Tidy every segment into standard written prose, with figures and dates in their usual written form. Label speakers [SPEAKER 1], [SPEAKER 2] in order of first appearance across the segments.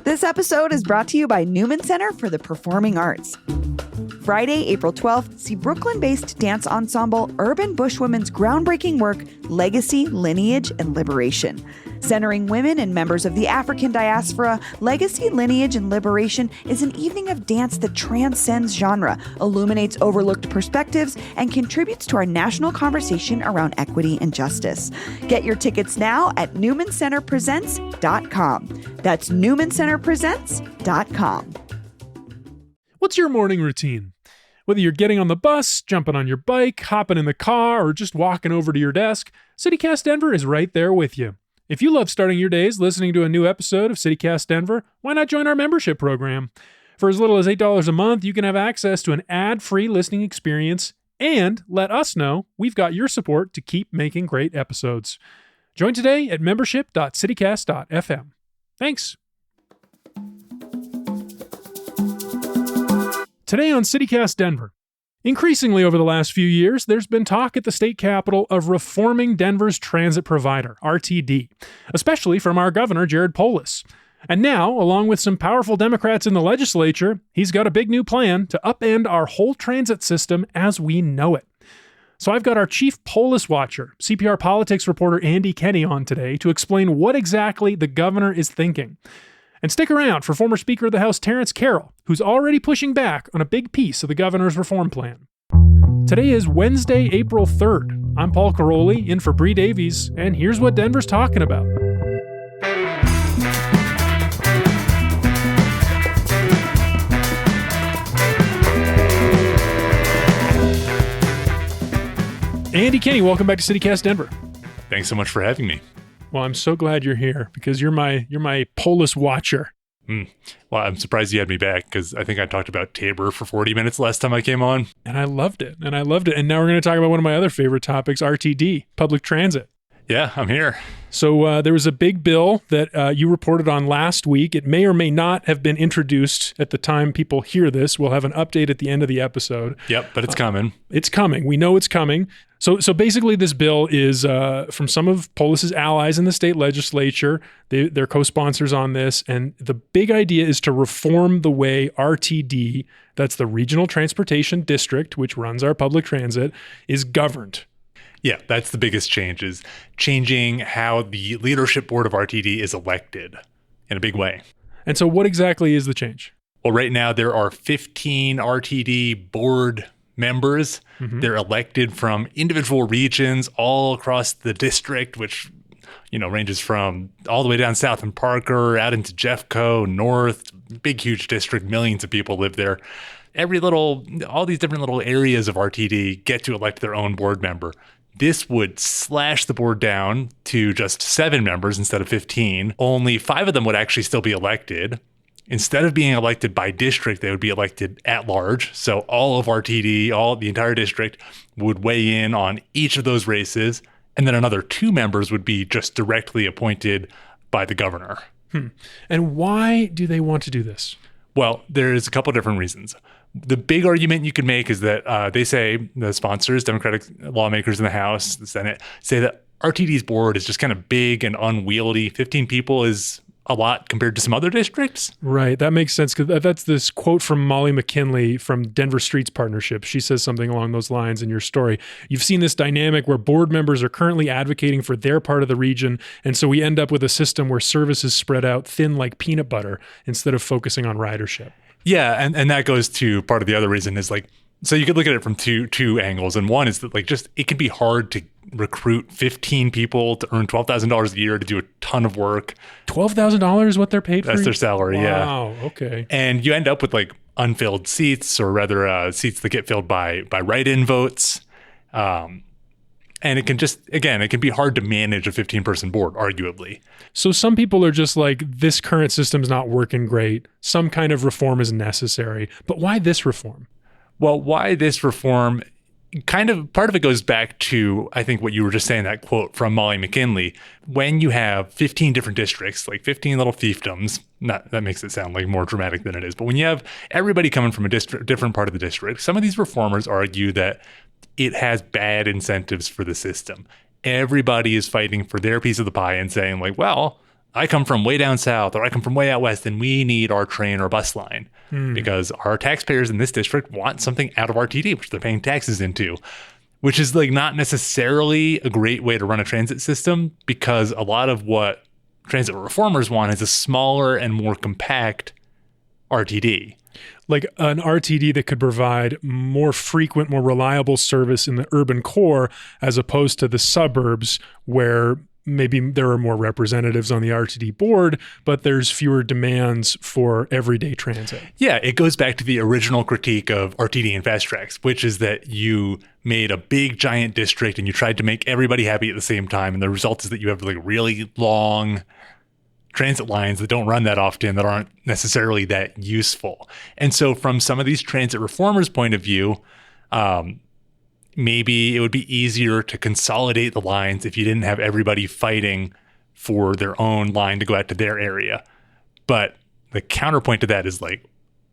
[SPEAKER 1] This episode is brought to you by Newman Center for the Performing Arts. Friday, April 12th, see Brooklyn-based dance ensemble Urban Bushwomen's groundbreaking work, Legacy, Lineage, and Liberation. Centering women and members of the African diaspora, Legacy, Lineage, and Liberation is an evening of dance that transcends genre, illuminates overlooked perspectives, and contributes to our national conversation around equity and justice. Get your tickets now at newmancenterpresents.com. That's newmancenterpresents.com.
[SPEAKER 2] What's your morning routine? Whether you're getting on the bus, jumping on your bike, hopping in the car, or just walking over to your desk, CityCast Denver is right there with you. If you love starting your days listening to a new episode of CityCast Denver, why not join our membership program? For as little as $8 a month, you can have access to an ad-free listening experience and let us know we've got your support to keep making great episodes. Join today at membership.citycast.fm. Thanks. Today on CityCast Denver. Increasingly over the last few years, there's been talk at the state capitol of reforming Denver's transit provider, RTD, especially from our governor, Jared Polis. And now, along with some powerful Democrats in the legislature, he's got a big new plan to upend our whole transit system as we know it. So I've got our chief Polis watcher, CPR politics reporter Andy Kenny on today to explain what exactly the governor is thinking. And stick around for former Speaker of the House Terrence Carroll, who's already pushing back on a big piece of the governor's reform plan. Today is Wednesday, April 3rd. I'm Paul Caroli, in for Bree Davies, and here's what Denver's talking about. Andy Kenny, welcome back to CityCast Denver.
[SPEAKER 3] Thanks so much for having me.
[SPEAKER 2] Well, I'm so glad you're here because you're my Polis watcher.
[SPEAKER 3] Well, I'm surprised you had me back because I think I talked about Tabor for 40 minutes last time I came on.
[SPEAKER 2] And I loved it. And now we're going to talk about one of my other favorite topics, RTD, public transit.
[SPEAKER 3] Yeah, I'm here.
[SPEAKER 2] So there was a big bill that you reported on last week. It may or may not have been introduced at the time people hear this. We'll have an update at the end of the episode.
[SPEAKER 3] Yep, but it's coming.
[SPEAKER 2] It's coming. We know it's coming. So basically this bill is from some of Polis's allies in the state legislature. They're co-sponsors on this. And the big idea is to reform the way RTD, that's the Regional Transportation District, which runs our public transit, is governed.
[SPEAKER 3] Yeah, that's the biggest change, is changing how the leadership board of RTD is elected in a big way.
[SPEAKER 2] And so what exactly is the change?
[SPEAKER 3] Well, right now there are 15 RTD board members. Mm-hmm. They're elected from individual regions all across the district, which, ranges from all the way down south in Parker, out into Jeffco, north, big, huge district, millions of people live there. All these different little areas of RTD get to elect their own board member. This would slash the board down to just 7 members instead of 15. Only 5 of them would actually still be elected. Instead of being elected by district, they would be elected at large. So all of RTD, the entire district, would weigh in on each of those races. And then another 2 members would be just directly appointed by the governor.
[SPEAKER 2] And why do they want to do this?
[SPEAKER 3] Well, there's a couple different reasons. The big argument you can make is that they say, the sponsors, Democratic lawmakers in the House, the Senate, say that RTD's board is just kind of big and unwieldy. 15 people is a lot compared to some other districts.
[SPEAKER 2] Right. That makes sense, because that's this quote from Molly McKinley from Denver Streets Partnership. She says something along those lines in your story. You've seen this dynamic where board members are currently advocating for their part of the region, and so we end up with a system where services spread out thin like peanut butter instead of focusing on ridership.
[SPEAKER 3] Yeah, and that goes to part of the other reason is so you could look at it from two angles. And one is that it can be hard to recruit 15 people to earn $12,000 a year to do a ton of work.
[SPEAKER 2] $12,000 what they're paid for?
[SPEAKER 3] That's their salary, yeah.
[SPEAKER 2] Wow, okay.
[SPEAKER 3] And you end up with unfilled seats, or rather seats that get filled by write-in votes. And it can it can be hard to manage a 15-person board, arguably.
[SPEAKER 2] So some people are just like, this current system's not working great. Some kind of reform is necessary. But why this reform?
[SPEAKER 3] Well, why this reform? Part of it goes back to, I think, what you were just saying, that quote from Molly McKinley. When you have 15 different districts, 15 little fiefdoms, that makes it sound more dramatic than it is. But when you have everybody coming from a different part of the district, some of these reformers argue that it has bad incentives for the system. Everybody is fighting for their piece of the pie and saying, I come from way down south or I come from way out west and we need our train or bus line because our taxpayers in this district want something out of RTD, which they're paying taxes into, which is like not necessarily a great way to run a transit system because a lot of what transit reformers want is a smaller and more compact RTD.
[SPEAKER 2] Like an RTD that could provide more frequent, more reliable service in the urban core as opposed to the suburbs where maybe there are more representatives on the RTD board, but there's fewer demands for everyday transit.
[SPEAKER 3] Yeah, it goes back to the original critique of RTD and fast tracks, which is that you made a big giant district and you tried to make everybody happy at the same time. And the result is that you have like really long transit lines that don't run that often, that aren't necessarily that useful. And so from some of these transit reformers' point of view, maybe it would be easier to consolidate the lines if you didn't have everybody fighting for their own line to go out to their area. But the counterpoint to that is like,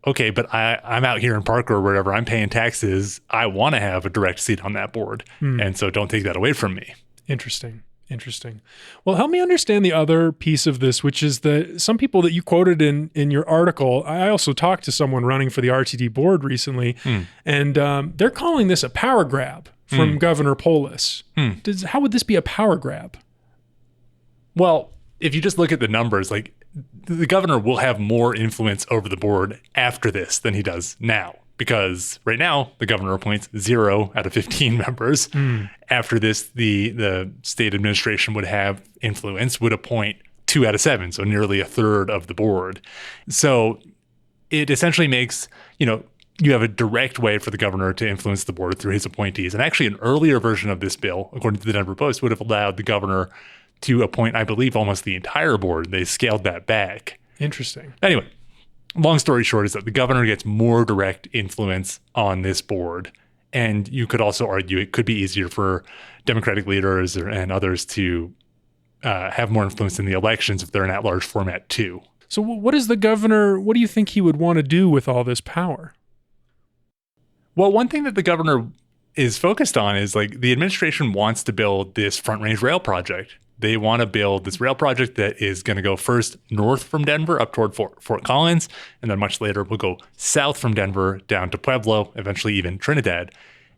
[SPEAKER 3] okay, but I'm out here in Parker or wherever, I'm paying taxes. I want to have a direct seat on that board. And so don't take that away from me.
[SPEAKER 2] Interesting. Well, help me understand the other piece of this, which is that some people that you quoted in your article, I also talked to someone running for the RTD board recently, and they're calling this a power grab from Governor Polis. How would this be a power grab?
[SPEAKER 3] Well, if you just look at the numbers, like the governor will have more influence over the board after this than he does now. Because right now, the governor appoints 0 out of 15 members. After this, the state administration would have influence, would appoint 2 out of 7, so nearly a third of the board. So it essentially makes, you have a direct way for the governor to influence the board through his appointees. And actually, an earlier version of this bill, according to the Denver Post, would have allowed the governor to appoint, I believe, almost the entire board. They scaled that back.
[SPEAKER 2] Interesting.
[SPEAKER 3] Anyway. Long story short is that the governor gets more direct influence on this board. And you could also argue it could be easier for Democratic leaders and others to have more influence in the elections if they're in at-large format too.
[SPEAKER 2] So what do you think he would want to do with all this power?
[SPEAKER 3] Well, one thing that the governor is focused on is like the administration wants to build this Front Range Rail project. They want to build this rail project that is going to go first north from Denver up toward Fort Collins, and then much later will go south from Denver down to Pueblo, eventually even Trinidad.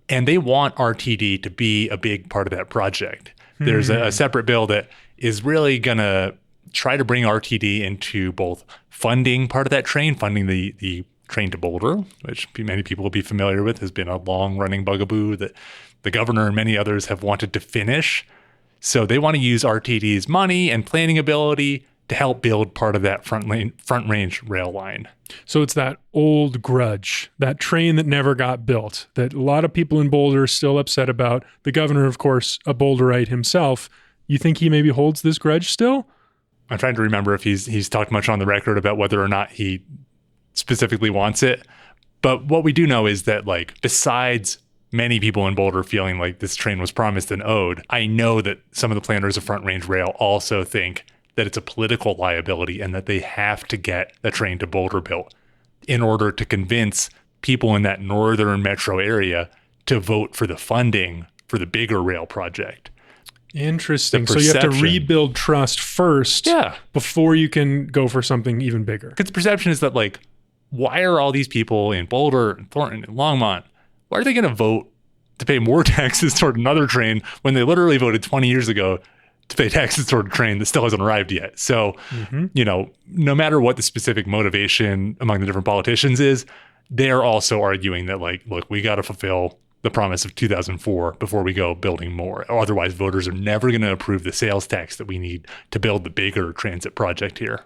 [SPEAKER 3] And they want RTD to be a big part of that project. There's a separate bill that is really going to try to bring RTD into both funding part of that train, funding the train to Boulder, which many people will be familiar with, has been a long-running bugaboo that the governor and many others have wanted to finish. So they want to use RTD's money and planning ability to help build part of that front range rail line.
[SPEAKER 2] So it's that old grudge, that train that never got built, that a lot of people in Boulder are still upset about. The governor, of course, a Boulderite himself. You think he maybe holds this grudge still?
[SPEAKER 3] I'm trying to remember if he's talked much on the record about whether or not he specifically wants it. But what we do know is that, like, besides many people in Boulder feeling like this train was promised and owed, I know that some of the planners of Front Range Rail also think that it's a political liability and that they have to get the train to Boulder built in order to convince people in that northern metro area to vote for the funding for the bigger rail project.
[SPEAKER 2] Interesting. So you have to rebuild trust first before you can go for something even bigger.
[SPEAKER 3] Because the perception is that, like, why are all these people in Boulder and Thornton and Longmont, why are they going to vote to pay more taxes toward another train when they literally voted 20 years ago to pay taxes toward a train that still hasn't arrived yet? So, no matter what the specific motivation among the different politicians is, they're also arguing that, like, look, we got to fulfill the promise of 2004 before we go building more. Otherwise, voters are never going to approve the sales tax that we need to build the bigger transit project here.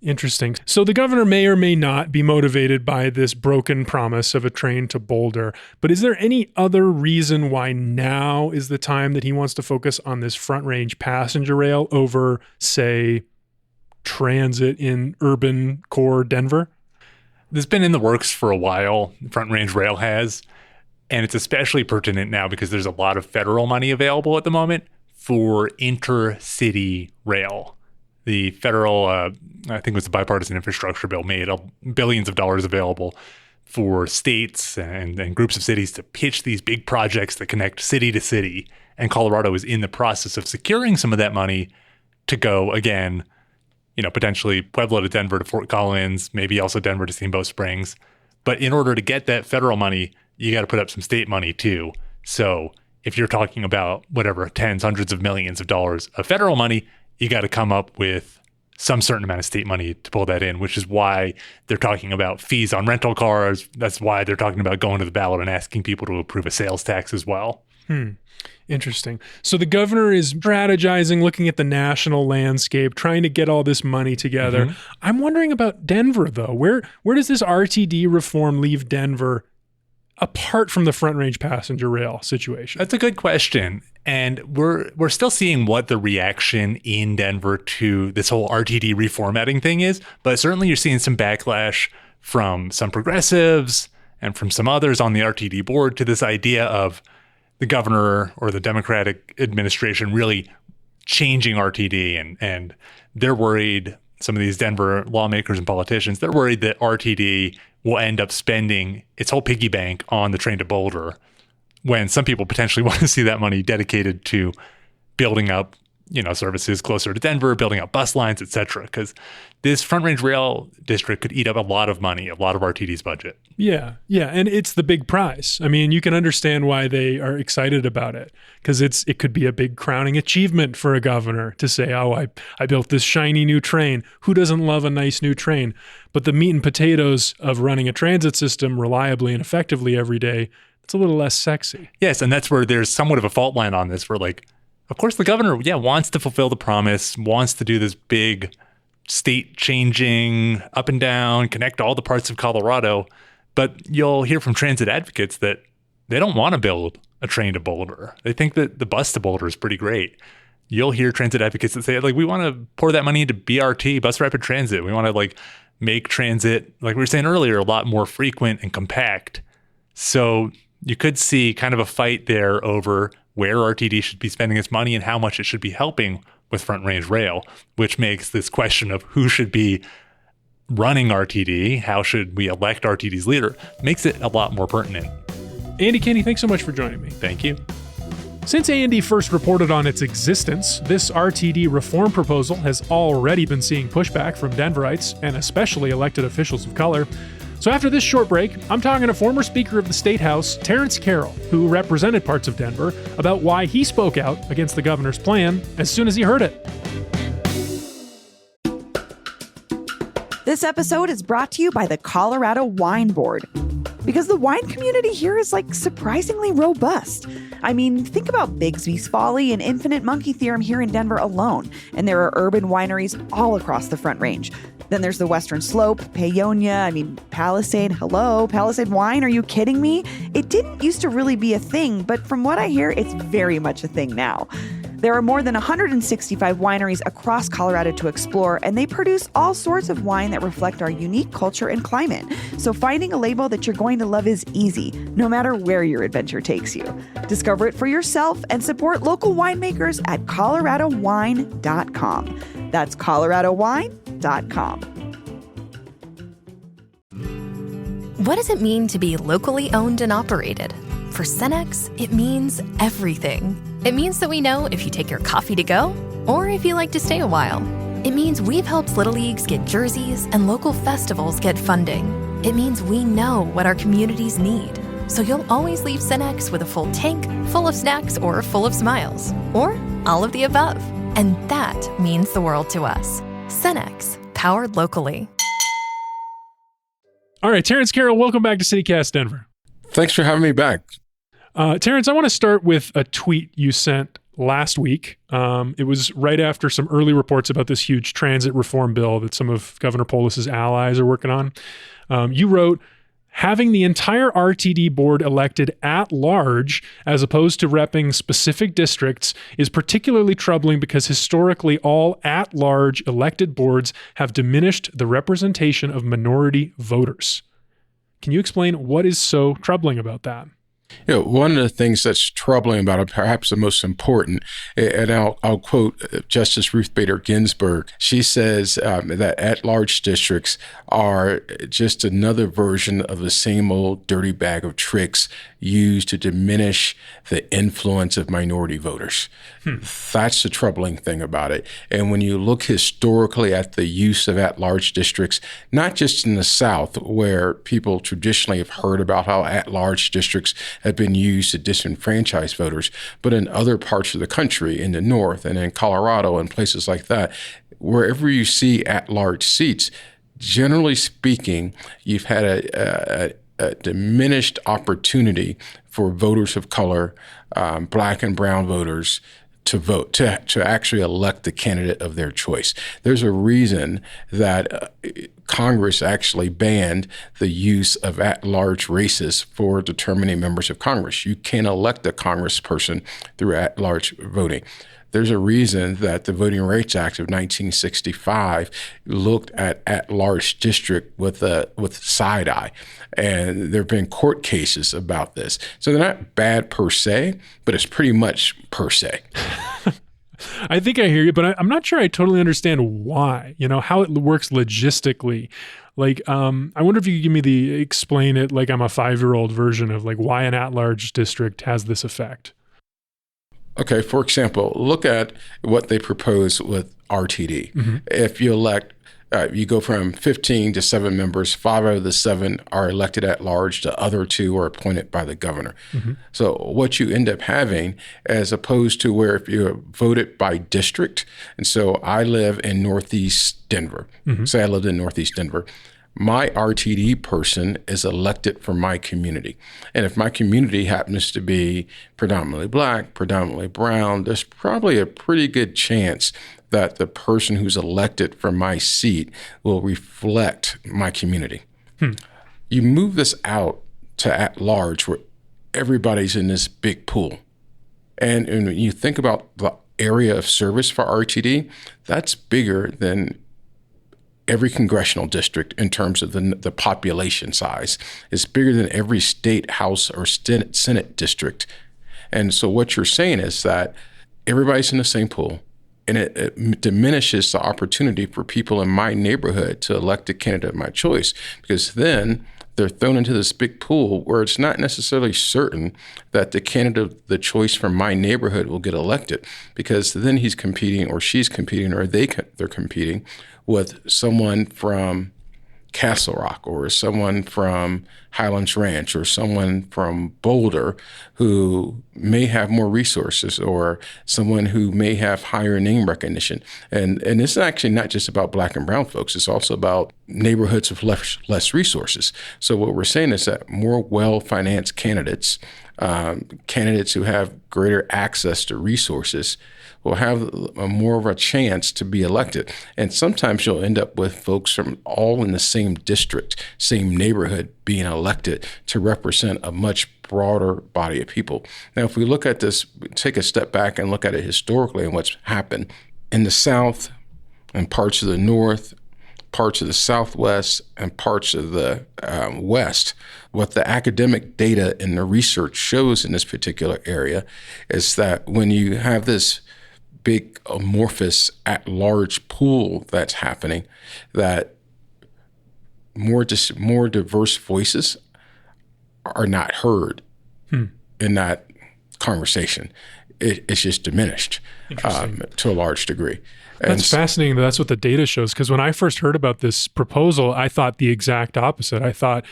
[SPEAKER 2] Interesting. So the governor may or may not be motivated by this broken promise of a train to Boulder, but is there any other reason why now is the time that he wants to focus on this Front Range passenger rail over, say, transit in urban core Denver?
[SPEAKER 3] This has been in the works for a while. Front Range Rail has, and it's especially pertinent now because there's a lot of federal money available at the moment for intercity rail. The federal, I think it was the bipartisan infrastructure bill, made billions of dollars available for states and groups of cities to pitch these big projects that connect city to city. And Colorado is in the process of securing some of that money to go, again, potentially Pueblo to Denver to Fort Collins, maybe also Denver to Steamboat Springs. But in order to get that federal money, you got to put up some state money too. So if you're talking about whatever, tens, hundreds of millions of dollars of federal money, you got to come up with some certain amount of state money to pull that in, which is why they're talking about fees on rental cars. That's why they're talking about going to the ballot and asking people to approve a sales tax as well.
[SPEAKER 2] Interesting. So the governor is strategizing, looking at the national landscape, trying to get all this money together. I'm wondering about Denver, though. Where does this RTD reform leave Denver apart from the Front Range passenger rail situation?
[SPEAKER 3] That's a good question. And we're still seeing what the reaction in Denver to this whole RTD reformatting thing is. But certainly you're seeing some backlash from some progressives and from some others on the RTD board to this idea of the governor or the Democratic administration really changing RTD. And they're worried, some of these Denver lawmakers and politicians, they're worried that RTD will end up spending its whole piggy bank on the train to Boulder, when some people potentially want to see that money dedicated to building up, services closer to Denver, building up bus lines, et cetera. Because this Front Range Rail District could eat up a lot of money, a lot of RTD's budget.
[SPEAKER 2] Yeah. And it's the big prize. I mean, you can understand why they are excited about it, because it could be a big crowning achievement for a governor to say, oh, I built this shiny new train. Who doesn't love a nice new train? But the meat and potatoes of running a transit system reliably and effectively every day, it's a little less sexy.
[SPEAKER 3] Yes, and that's where there's somewhat of a fault line on this, where of course the governor, wants to fulfill the promise, wants to do this big state changing up and down, connect all the parts of Colorado. But you'll hear from transit advocates that they don't want to build a train to Boulder. They think that the bus to Boulder is pretty great. You'll hear transit advocates that say, we want to pour that money into BRT, bus rapid transit. We want to make transit, like we were saying earlier, a lot more frequent and compact. So you could see kind of a fight there over where RTD should be spending its money and how much it should be helping with Front Range Rail, which makes this question of who should be running RTD, how should we elect RTD's leader, makes it a lot more pertinent.
[SPEAKER 2] Andy Kinney, thanks so much for joining me.
[SPEAKER 3] Thank you.
[SPEAKER 2] Since A&D first reported on its existence, this RTD reform proposal has already been seeing pushback from Denverites and especially elected officials of color. So after this short break, I'm talking to former Speaker of the State House, Terrence Carroll, who represented parts of Denver, about why he spoke out against the governor's plan as soon as he heard it.
[SPEAKER 1] This episode is brought to you by the Colorado Wine Board. Because the wine community here is surprisingly robust. I mean, think about Bigsby's Folly and Infinite Monkey Theorem here in Denver alone, and there are urban wineries all across the Front Range. Then there's the Western Slope, Paonia, Palisade. Hello, Palisade wine, are you kidding me? It didn't used to really be a thing, but from what I hear, it's very much a thing now. There are more than 165 wineries across Colorado to explore, and they produce all sorts of wine that reflect our unique culture and climate. So finding a label that you're going to love is easy, no matter where your adventure takes you. Discover it for yourself and support local winemakers at coloradowine.com. That's coloradowine.com.
[SPEAKER 4] What does it mean to be locally owned and operated? For Cenex, it means everything. It means that we know if you take your coffee to go or if you like to stay a while. It means we've helped Little Leagues get jerseys and local festivals get funding. It means we know what our communities need. So you'll always leave Cenex with a full tank, full of snacks, or full of smiles. Or all of the above. And that means the world to us. Cenex, powered locally.
[SPEAKER 2] All right, Terrence Carroll, welcome back to CityCast Denver.
[SPEAKER 5] Thanks for having me back.
[SPEAKER 2] Terrence, I want to start with a tweet you sent last week. It was right after some early reports about this huge transit reform bill that some of Governor Polis's allies are working on. You wrote, having the entire RTD board elected at large as opposed to repping specific districts is particularly troubling because historically all at-large elected boards have diminished the representation of minority voters. Can you explain what is so troubling about that?
[SPEAKER 5] One of the things that's troubling about it, perhaps the most important, and I'll quote Justice Ruth Bader Ginsburg. She says that at-large districts are just another version of the same old dirty bag of tricks used to diminish the influence of minority voters. That's the troubling thing about it. And when you look historically at the use of at-large districts, not just in the South, where people traditionally have heard about how at-large districts have been used to disenfranchise voters, but in other parts of the country, in the North and in Colorado and places like that, wherever you see at-large seats, generally speaking, you've had a diminished opportunity for voters of color, Black and brown voters, to vote, to actually elect the candidate of their choice. There's a reason that Congress actually banned the use of at-large races for determining members of Congress. You can't elect a congressperson through at-large voting. There's a reason that the Voting Rights Act of 1965 looked at large district with side eye. And there have been court cases about this. So they're not bad per se, but it's pretty much per se.
[SPEAKER 2] I think I hear you, but I'm not sure I totally understand why, how it works logistically. Like, I wonder if you could give me explain it like I'm a 5-year-old version of like why an at-large district has this effect.
[SPEAKER 5] Okay, for example, look at what they propose with RTD. Mm-hmm. If you elect, you go from 15 to 7 members, 5 out of the 7 are elected at large, the other 2 are appointed by the governor. Mm-hmm. So what you end up having, as opposed to where if you're voted by district, and so I live in Northeast Denver, say I lived in Northeast Denver, my RTD person is elected for my community. And if my community happens to be predominantly Black, predominantly brown, there's probably a pretty good chance that the person who's elected for my seat will reflect my community. You move this out to at large where everybody's in this big pool. And when you think about the area of service for RTD, that's bigger than every congressional district in terms of the population size. It's bigger than every state house or Senate district. And so what you're saying is that everybody's in the same pool, and it diminishes the opportunity for people in my neighborhood to elect a candidate of my choice, because then they're thrown into this big pool where it's not necessarily certain that the candidate of the choice from my neighborhood will get elected, because then he's competing or she's competing or they're competing with someone from Castle Rock or someone from Highlands Ranch or someone from Boulder who may have more resources or someone who may have higher name recognition. And it's actually not just about Black and brown folks. It's also about neighborhoods with less resources. So what we're saying is that more well-financed candidates, candidates who have greater access to resources, will have more of a chance to be elected. And sometimes you'll end up with folks from all in the same district, same neighborhood being elected to represent a much broader body of people. Now, if we look at this, take a step back and look at it historically and what's happened in the South and parts of the North, parts of the Southwest, and parts of the West, what the academic data and the research shows in this particular area is that when you have this big amorphous at-large pool that's happening, that more diverse voices are not heard in that conversation. It's just diminished to a large degree.
[SPEAKER 2] That's fascinating. That's what the data shows. Because when I first heard about this proposal, I thought the exact opposite. I thought,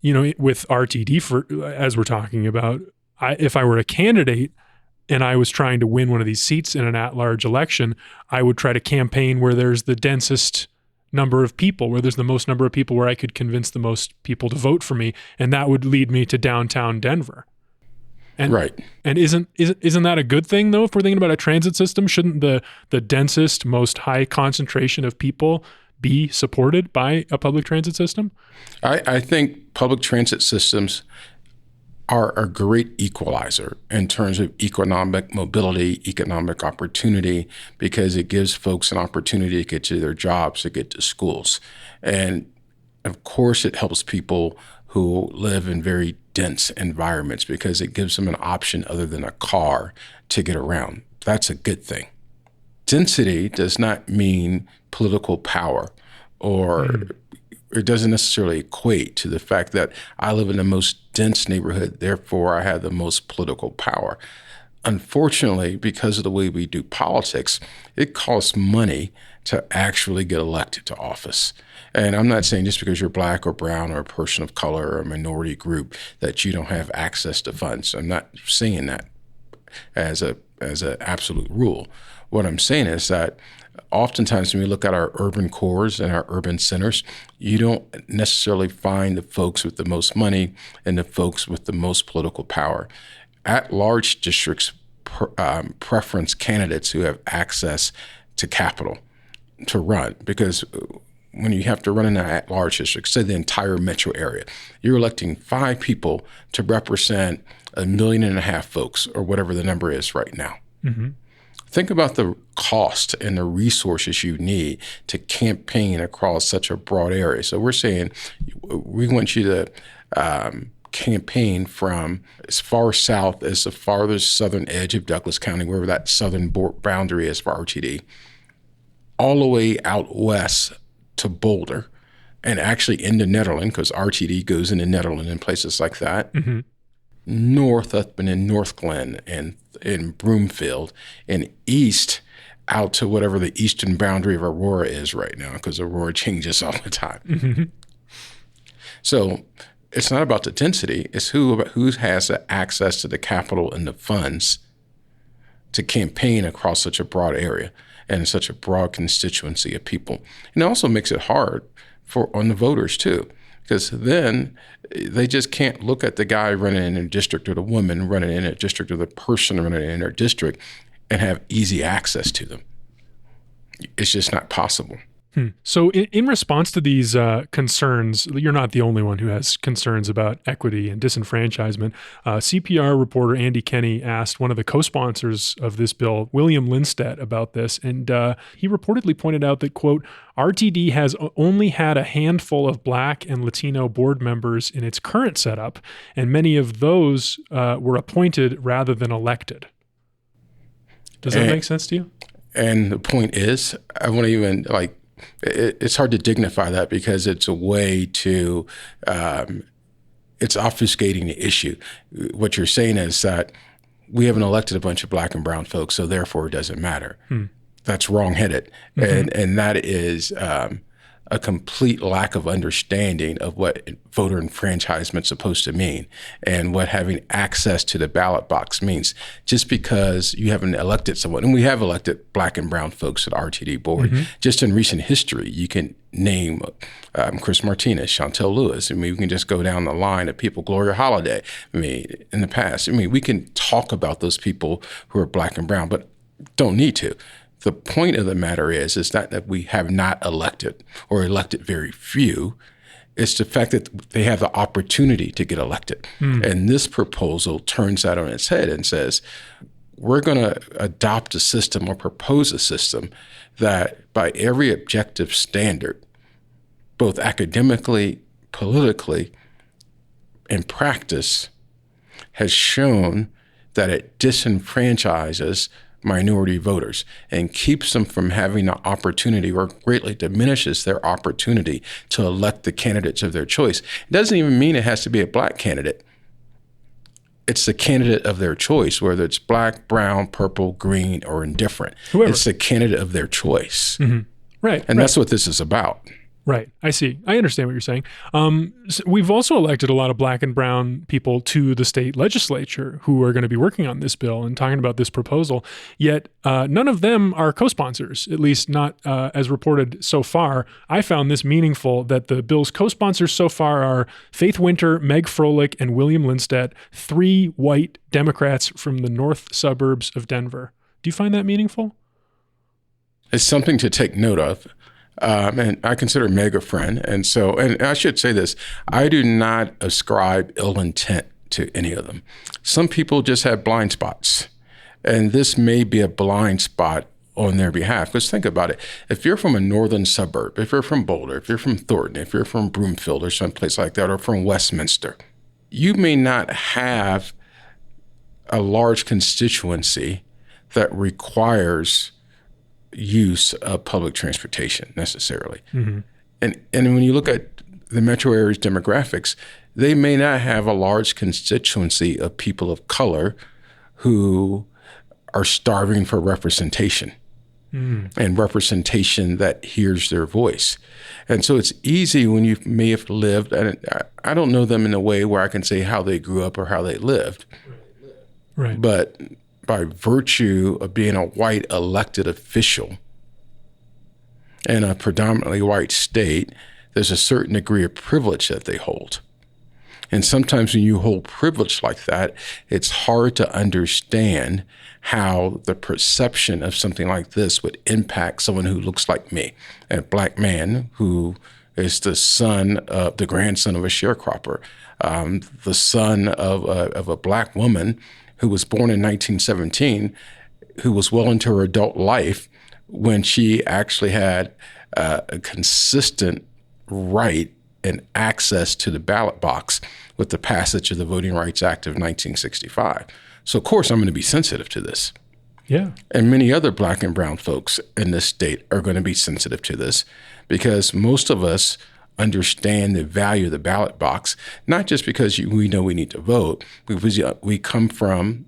[SPEAKER 2] with RTD, as we're talking about, if I were a candidate and I was trying to win one of these seats in an at-large election, I would try to campaign where there's the densest number of people, where there's the most number of people, where I could convince the most people to vote for me, and that would lead me to downtown Denver. And,
[SPEAKER 5] right.
[SPEAKER 2] And isn't that a good thing, though, if we're thinking about a transit system? Shouldn't the densest, most high concentration of people be supported by a public transit system?
[SPEAKER 5] I think public transit systems are a great equalizer in terms of economic mobility, economic opportunity, because it gives folks an opportunity to get to their jobs, to get to schools. And of course, it helps people who live in very dense environments because it gives them an option other than a car to get around. That's a good thing. Density does not mean political power, or it doesn't necessarily equate to the fact that I live in the most dense neighborhood, therefore I have the most political power. Unfortunately, because of the way we do politics, it costs money to actually get elected to office. And I'm not saying just because you're black or brown or a person of color or a minority group that you don't have access to funds. I'm not saying that as an absolute rule. What I'm saying is that oftentimes when we look at our urban cores and our urban centers, you don't necessarily find the folks with the most money and the folks with the most political power. At-large districts preference candidates who have access to capital to run, because when you have to run in an at-large district, say the entire metro area, you're electing 5 people to represent 1.5 million folks, or whatever the number is right now. Mm-hmm. Think about the cost and the resources you need to campaign across such a broad area. So we're saying we want you to campaign from as far south as the farthest southern edge of Douglas County, wherever that southern boundary is for RTD, all the way out west to Boulder, and actually into Nederland, because RTD goes into Nederland and places like that, north up and in North Glen and in Broomfield, and east out to whatever the eastern boundary of Aurora is right now, because Aurora changes all the time. So it's not about the density, it's who has the access to the capital and the funds to campaign across such a broad area and such a broad constituency of people. And it also makes it hard on the voters too, because then they just can't look at the guy running in a district or the woman running in a district or the person running in their district and have easy access to them. It's just not possible.
[SPEAKER 2] So in response to these concerns, you're not the only one who has concerns about equity and disenfranchisement. CPR reporter Andy Kenny asked one of the co-sponsors of this bill, William Lindstedt, about this. And he reportedly pointed out that, quote, RTD has only had a handful of Black and Latino board members in its current setup, and many of those were appointed rather than elected. Does that make sense to you?
[SPEAKER 5] And the point is, I want to even it's hard to dignify that, because it's a way to, it's obfuscating the issue. What you're saying is that we haven't elected a bunch of black and brown folks, so therefore it doesn't matter. That's wrongheaded. And that is a complete lack of understanding of what voter enfranchisement is supposed to mean and what having access to the ballot box means. Just because you haven't elected someone, and we have elected black and brown folks at RTD board, just in recent history, you can name Chris Martinez, Chantel Lewis. I mean, we can just go down the line of people, Gloria Holiday. I mean, in the past, we can talk about those people who are black and brown, but don't need to. The point of the matter is that we have not elected, or elected very few. It's the fact that they have the opportunity to get elected. And this proposal turns that on its head and says, we're going to adopt a system or propose a system that by every objective standard, both academically, politically, and practice, has shown that it disenfranchises minority voters and keeps them from having the opportunity, or greatly diminishes their opportunity to elect the candidates of their choice. It doesn't even mean it has to be a black candidate. It's the candidate of their choice, whether it's black, brown, purple, green, or indifferent. Whoever. It's the candidate of their choice.
[SPEAKER 2] Right.
[SPEAKER 5] And that's what this is about.
[SPEAKER 2] Right. I see. I understand what you're saying. So we've also elected a lot of black and brown people to the state legislature who are going to be working on this bill and talking about this proposal. Yet none of them are co-sponsors, at least not as reported so far. I found this meaningful, that the bill's co-sponsors so far are Faith Winter, Meg Froelich, and William Lindstedt, 3 white Democrats from the north suburbs of Denver. Do you find that meaningful?
[SPEAKER 5] It's something to take note of. And I consider Meg a friend. And I should say this, I do not ascribe ill intent to any of them. Some people just have blind spots. And this may be a blind spot on their behalf. Because think about it. If you're from a northern suburb, if you're from Boulder, if you're from Thornton, if you're from Broomfield or someplace like that, or from Westminster, you may not have a large constituency that requires use of public transportation necessarily. And when you look at the metro area's demographics, they may not have a large constituency of people of color who are starving for representation and representation that hears their voice. And so it's easy when you may have lived, and I don't know them in a way where I can say how they grew up or how they lived.
[SPEAKER 2] Right.
[SPEAKER 5] But by virtue of being a white elected official in a predominantly white state, there's a certain degree of privilege that they hold. And sometimes when you hold privilege like that, it's hard to understand how the perception of something like this would impact someone who looks like me, a black man who is the grandson of a sharecropper, the son of a black woman who was born in 1917, who was well into her adult life when she actually had a consistent right and access to the ballot box with the passage of the Voting Rights Act of 1965. So of course I'm going to be sensitive to this.
[SPEAKER 2] Yeah.
[SPEAKER 5] And many other black and brown folks in this state are going to be sensitive to this because most of us understand the value of the ballot box, not just because we know we need to vote, because we come from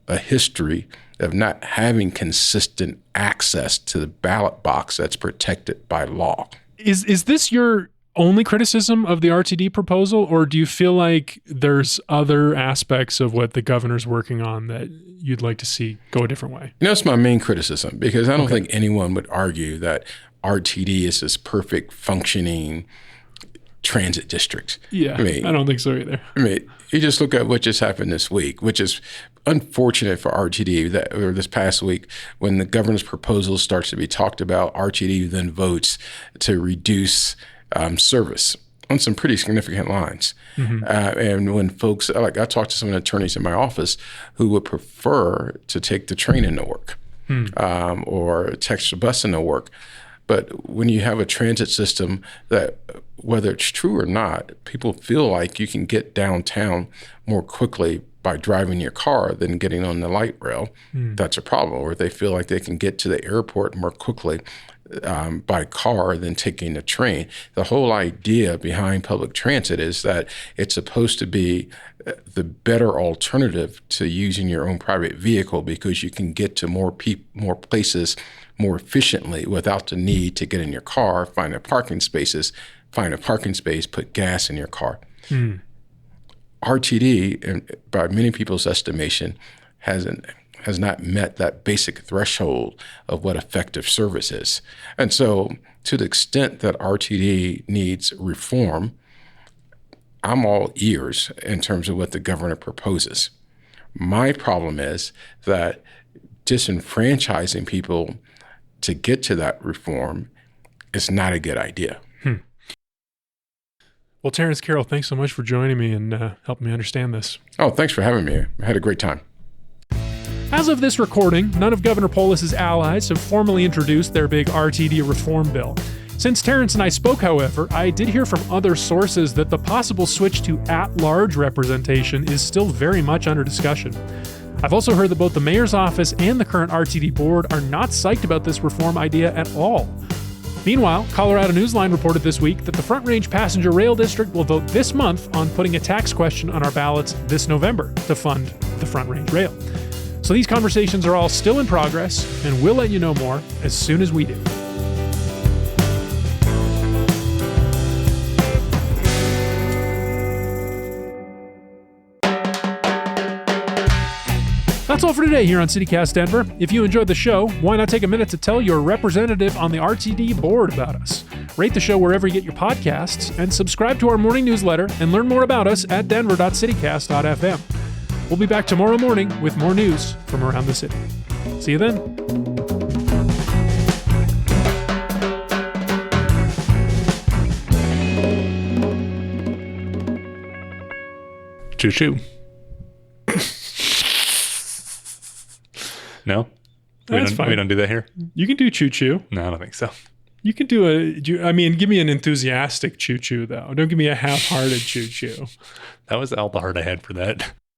[SPEAKER 5] a history of not having consistent access to the ballot box that's protected by law.
[SPEAKER 2] Is this your only criticism of the RTD proposal, or do you feel like there's other aspects of what the governor's working on that you'd like to see go a different way?
[SPEAKER 5] That's my main criticism, because I don't think anyone would argue that RTD is this perfect functioning transit district.
[SPEAKER 2] Yeah, I don't think so either.
[SPEAKER 5] I mean, you just look at what just happened this week, which is unfortunate for RTD, or this past week, when the governor's proposal starts to be talked about, RTD then votes to reduce service on some pretty significant lines. And when folks, like I talked to some attorneys in my office who would prefer to take the train into work or text the bus into work. But when you have a transit system that, whether it's true or not, people feel like you can get downtown more quickly by driving your car than getting on the light rail, that's a problem. Or they feel like they can get to the airport more quickly by car than taking the train. The whole idea behind public transit is that it's supposed to be the better alternative to using your own private vehicle because you can get to more places more efficiently without the need to get in your car, find a parking space, put gas in your car. RTD, by many people's estimation, has not met that basic threshold of what effective service is. And so to the extent that RTD needs reform, I'm all ears in terms of what the governor proposes. My problem is that disenfranchising people to get to that reform is not a good idea.
[SPEAKER 2] Well, Terrence Carroll, thanks so much for joining me and helping me understand this.
[SPEAKER 5] Oh, thanks for having me. I had a great time.
[SPEAKER 2] As of this recording, none of Governor Polis's allies have formally introduced their big RTD reform bill. Since Terrence and I spoke, however, I did hear from other sources that the possible switch to at-large representation is still very much under discussion. I've also heard that both the mayor's office and the current RTD board are not psyched about this reform idea at all. Meanwhile, Colorado Newsline reported this week that the Front Range Passenger Rail District will vote this month on putting a tax question on our ballots this November to fund the Front Range Rail. So these conversations are all still in progress, and we'll let you know more as soon as we do. That's all for today here on CityCast Denver. If you enjoyed the show, why not take a minute to tell your representative on the RTD board about us? Rate the show wherever you get your podcasts, and subscribe to our morning newsletter and learn more about us at denver.citycast.fm. We'll be back tomorrow morning with more news from around the city. See you then.
[SPEAKER 3] Choo-choo. No?
[SPEAKER 2] That's fine.
[SPEAKER 3] We don't do that here?
[SPEAKER 2] You can do choo-choo.
[SPEAKER 3] No, I don't think so.
[SPEAKER 2] You can give me an enthusiastic choo-choo, though. Don't give me a half-hearted choo-choo.
[SPEAKER 3] That was all the heart I had for that.